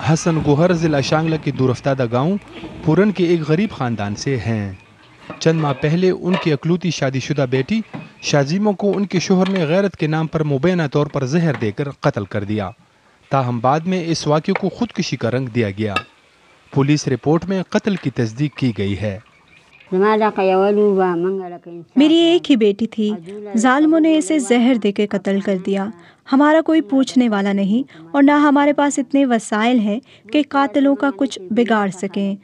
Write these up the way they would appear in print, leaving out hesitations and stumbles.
حسن گوہر ضلع شانگلہ کے دورافتادہ گاؤں پورن کے ایک غریب خاندان سے ہیں۔ چند ماہ پہلے ان کی اکلوتی شادی شدہ بیٹی شازیمہ کو ان کے شوہر نے غیرت کے نام پر مبینہ طور پر زہر دے کر قتل کر دیا، تاہم بعد میں اس واقعے کو خودکشی کا رنگ دیا گیا۔ پولیس رپورٹ میں قتل کی تصدیق کی گئی ہے۔ میری ایک ہی بیٹی تھی، ظالموں نے اسے زہر دے کے قتل کر دیا۔ ہمارا کوئی پوچھنے والا نہیں اور نہ ہمارے پاس اتنے وسائل ہیں کہ قاتلوں کا کچھ بگاڑ سکیں۔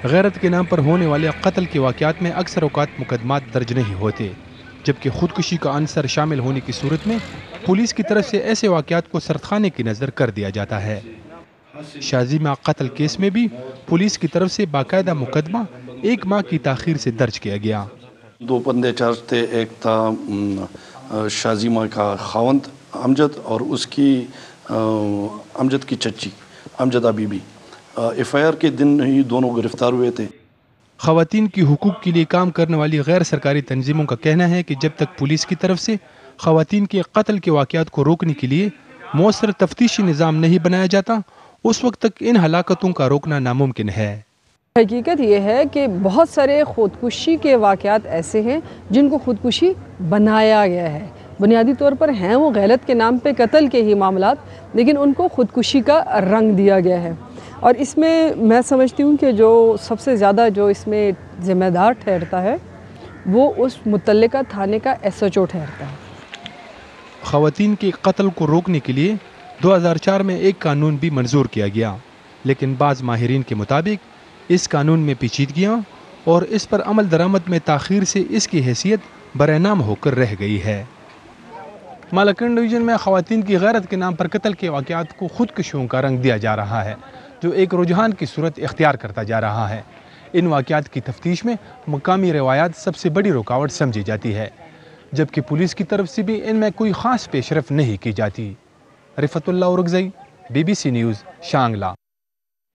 غیرت کے نام پر ہونے والے قتل کے واقعات میں اکثر اوقات مقدمات درج نہیں ہوتے، جبکہ خودکشی کا عنصر شامل ہونے کی صورت میں پولیس کی طرف سے ایسے واقعات کو سردخانے کی نظر کر دیا جاتا ہے۔ شازیمہ قتل کیس میں بھی پولیس کی طرف سے باقاعدہ مقدمہ 1 ماہ کی تاخیر سے درج کیا گیا۔ 2 بندے چارج تھے، ایک تھا شازیمہ کا خاوند امجد اور اس کی امجد کی چچی Amjada Bibi F. I R آر کے دن ہی دونوں گرفتار ہوئے تھے۔ خواتین کی حقوق کے لیے کام کرنے والی غیر سرکاری تنظیموں کا کہنا ہے کہ جب تک پولیس کی طرف سے خواتین کے قتل کے واقعات کو روکنے کے لیے مؤثر تفتیشی نظام نہیں بنایا جاتا، اس وقت تک ان ہلاکتوں کا روکنا ناممکن ہے۔ حقیقت یہ ہے کہ بہت سارے خودکشی کے واقعات ایسے ہیں جن کو خودکشی بنایا گیا ہے، بنیادی طور پر ہیں وہ غیرت کے نام پہ قتل کے ہی معاملات، لیکن ان کو خودکشی کا رنگ دیا گیا ہے۔ اور اس میں سمجھتی ہوں کہ جو سب سے زیادہ جو اس میں ذمہ دار ٹھہرتا ہے وہ اس متعلقہ تھانے کا ایس ایچ او ٹھہرتا ہے۔ خواتین کے قتل کو روکنے کے لیے 2004 میں ایک قانون بھی منظور کیا گیا، لیکن بعض ماہرین کے مطابق اس قانون میں پیچیدگیاں اور اس پر عمل درآمد میں تاخیر سے اس کی حیثیت برائے نام ہو کر رہ گئی ہے۔ مالاکنڈ ڈویژن میں خواتین کی غیرت کے نام پر قتل کے واقعات کو خودکشیوں کا رنگ دیا جا رہا ہے، جو ایک رجحان کی صورت اختیار کرتا جا رہا ہے۔ ان واقعات کی تفتیش میں مقامی روایات سب سے بڑی رکاوٹ سمجھی جاتی ہے، جبکہ پولیس کی طرف سے بھی ان میں کوئی خاص پیش رفت نہیں کی جاتی۔ رفعت اللہ اورکزئی، BBC نیوز، شانگلہ۔